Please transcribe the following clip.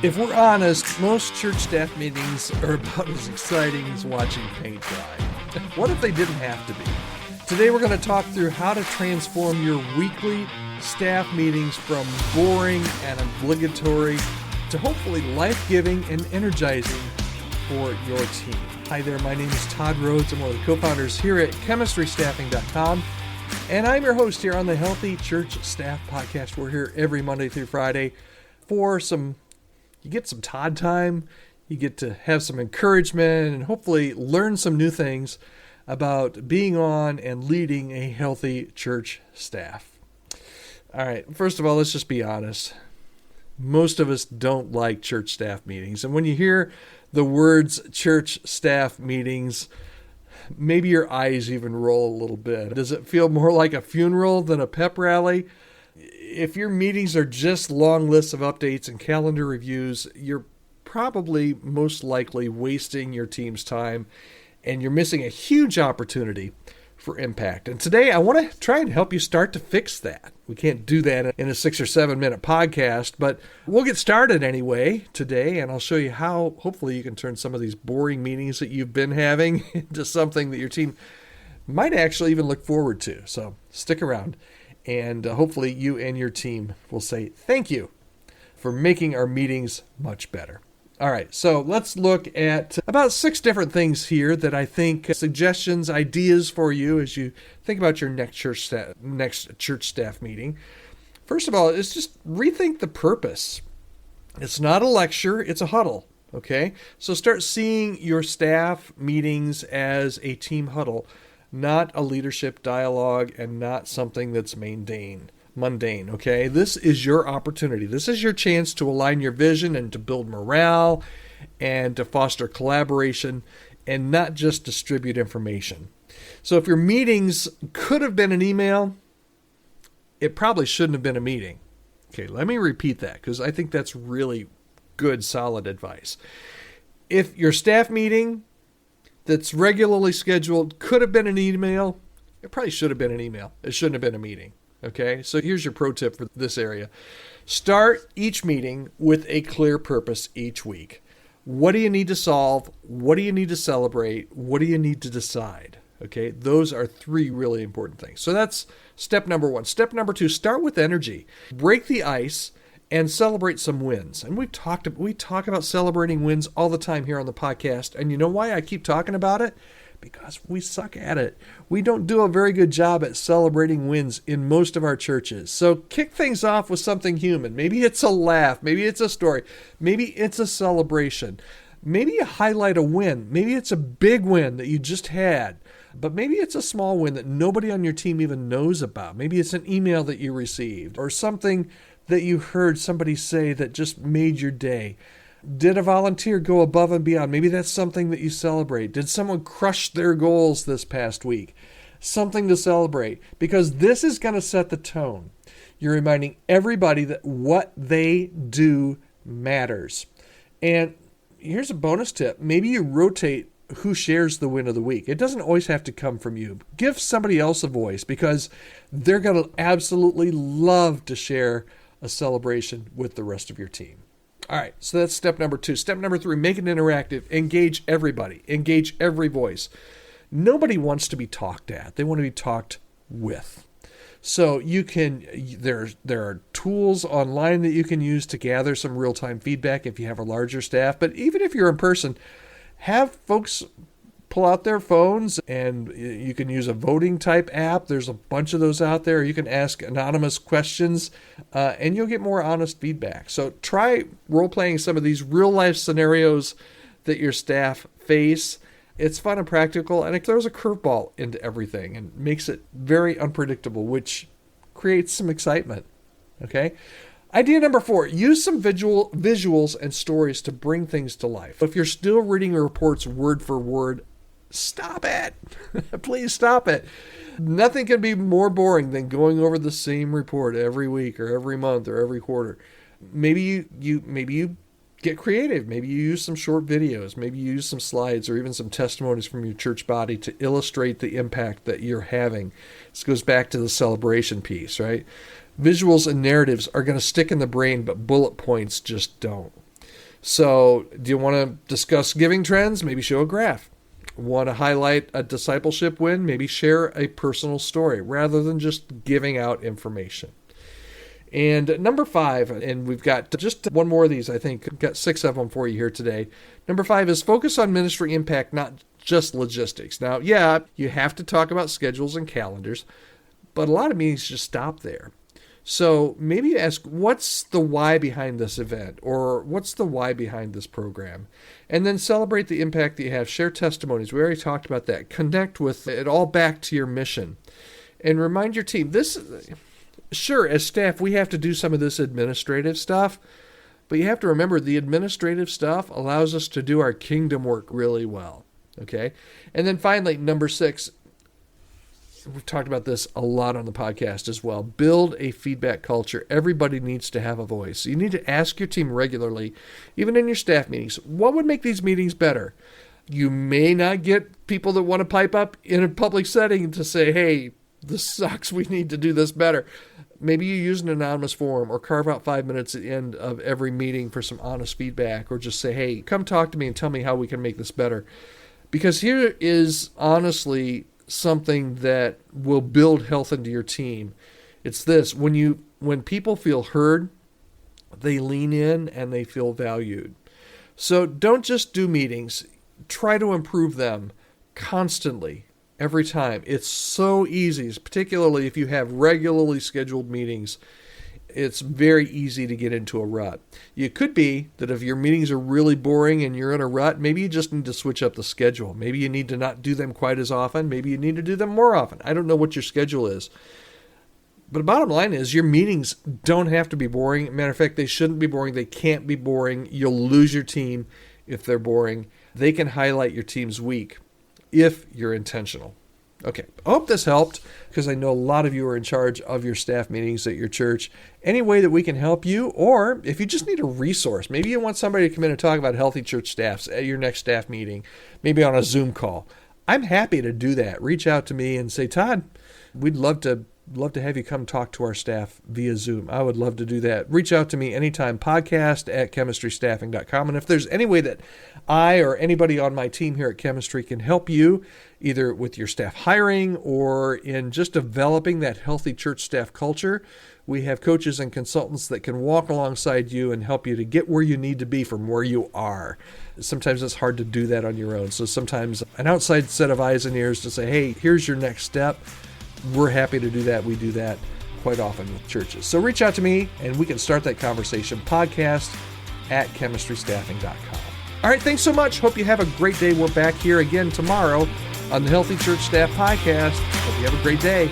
If we're honest, most church staff meetings are about as exciting as watching paint dry. What if they didn't have to be? Today we're going to talk through how to transform your weekly staff meetings from boring and obligatory to hopefully life-giving and energizing for your team. Hi there, my name is Todd Rhodes. I'm one of the co-founders here at chemistrystaffing.com, and I'm your host here on the Healthy Church Staff Podcast. We're here every Monday through Friday for you get some Todd time, you get to have some encouragement, and hopefully learn some new things about being on and leading a healthy church staff. All right, first of all, let's just be honest. Most of us don't like church staff meetings. And when you hear the words church staff meetings, maybe your eyes even roll a little bit. Does it feel more like a funeral than a pep rally? If your meetings are just long lists of updates and calendar reviews, you're probably most likely wasting your team's time, and you're missing a huge opportunity for impact. And today I want to try and help you start to fix that. We can't do that in a 6 or 7 minute podcast, but we'll get started anyway today, and I'll show you how hopefully you can turn some of these boring meetings that you've been having into something that your team might actually even look forward to. So stick around, and hopefully you and your team will say thank you for making our meetings much better. All right, so let's look at about 6 different things here that I think suggestions, ideas for you as you think about your next church staff meeting. First of all, is just rethink the purpose. It's not a lecture, it's a huddle, okay? So start seeing your staff meetings as a team huddle, not a leadership dialogue and not something that's mundane, okay? This is your opportunity. This is your chance to align your vision and to build morale and to foster collaboration and not just distribute information. So if your meetings could have been an email, it probably shouldn't have been a meeting. Okay, let me repeat that because I think that's really good, solid advice. If your staff meeting that's regularly scheduled could have been an email, it probably should have been an email. It shouldn't have been a meeting. Okay, so here's your pro tip for this area. Start each meeting with a clear purpose each week. What do you need to solve? What do you need to celebrate? What do you need to decide? Okay, those are 3 really important things. So that's step number 1. Step number 2, start with energy. Break the ice and celebrate some wins. And we talk about celebrating wins all the time here on the podcast. And you know why I keep talking about it? Because we suck at it. We don't do a very good job at celebrating wins in most of our churches. So kick things off with something human. Maybe it's a laugh. Maybe it's a story. Maybe it's a celebration. Maybe you highlight a win. Maybe it's a big win that you just had. But maybe it's a small win that nobody on your team even knows about. Maybe it's an email that you received or something that you heard somebody say that just made your day. Did a volunteer go above and beyond? Maybe that's something that you celebrate. Did someone crush their goals this past week? Something to celebrate, because this is going to set the tone. You're reminding everybody that what they do matters. And here's a bonus tip. Maybe you rotate who shares the win of the week. It doesn't always have to come from you. Give somebody else a voice because they're going to absolutely love to share a celebration with the rest of your team. All right, so that's step number 2. Step number 3, make it interactive. Engage everybody. Engage every voice. Nobody wants to be talked at. They want to be talked with. So there are tools online that you can use to gather some real-time feedback if you have a larger staff. But even if you're in person, have folks pull out their phones, and you can use a voting type app. There's a bunch of those out there. You can ask anonymous questions, and you'll get more honest feedback. So try role-playing some of these real-life scenarios that your staff face. It's fun and practical, and it throws a curveball into everything and makes it very unpredictable, which creates some excitement. Okay? Idea number 4, use some visuals and stories to bring things to life. If you're still reading your reports word for word, stop it. Please stop it. Nothing can be more boring than going over the same report every week or every month or every quarter. Maybe you get creative. Maybe you use some short videos. Maybe you use some slides or even some testimonies from your church body to illustrate the impact that you're having. This goes back to the celebration piece, right? Visuals and narratives are going to stick in the brain, but bullet points just don't. So do you want to discuss giving trends? Maybe show a graph. Want to highlight a discipleship win? Maybe share a personal story rather than just giving out information. And number 5, and we've got just one more of these, I think. I've got 6 of them for you here today. Number 5 is focus on ministry impact, not just logistics. Now, yeah, you have to talk about schedules and calendars, but a lot of meetings just stop there. So maybe you ask, what's the why behind this event? Or what's the why behind this program? And then celebrate the impact that you have. Share testimonies. We already talked about that. Connect with it all back to your mission. And remind your team, sure, as staff, we have to do some of this administrative stuff, but you have to remember the administrative stuff allows us to do our kingdom work really well. Okay? And then finally, number 6, we've talked about this a lot on the podcast as well. Build a feedback culture. Everybody needs to have a voice. You need to ask your team regularly, even in your staff meetings, what would make these meetings better? You may not get people that want to pipe up in a public setting to say, hey, this sucks, we need to do this better. Maybe you use an anonymous forum or carve out 5 minutes at the end of every meeting for some honest feedback, or just say, hey, come talk to me and tell me how we can make this better. Because here is honestly something that will build health into your team. It's this: when people feel heard, they lean in and they feel valued. So don't just do meetings, try to improve them constantly, every time. It's so easy, particularly if you have regularly scheduled meetings. It's very easy to get into a rut. It could be that if your meetings are really boring and you're in a rut, maybe you just need to switch up the schedule. Maybe you need to not do them quite as often. Maybe you need to do them more often. I don't know what your schedule is. But the bottom line is your meetings don't have to be boring. Matter of fact, they shouldn't be boring. They can't be boring. You'll lose your team if they're boring. They can highlight your team's weak if you're intentional. Okay, I hope this helped, because I know a lot of you are in charge of your staff meetings at your church. Any way that we can help you, or if you just need a resource, maybe you want somebody to come in and talk about healthy church staffs at your next staff meeting, maybe on a Zoom call. I'm happy to do that. Reach out to me and say, Todd, we'd love to have you come talk to our staff via Zoom. I would love to do that. Reach out to me anytime, podcast@chemistrystaffing.com. And if there's any way that I or anybody on my team here at Chemistry can help you, either with your staff hiring or in just developing that healthy church staff culture, we have coaches and consultants that can walk alongside you and help you to get where you need to be from where you are. Sometimes it's hard to do that on your own. So sometimes an outside set of eyes and ears to say, hey, here's your next step. We're happy to do that. We do that quite often with churches. So reach out to me and we can start that conversation. Podcast@chemistrystaffing.com. All right, thanks so much. Hope you have a great day. We're back here again tomorrow on the Healthy Church Staff Podcast. Hope you have a great day.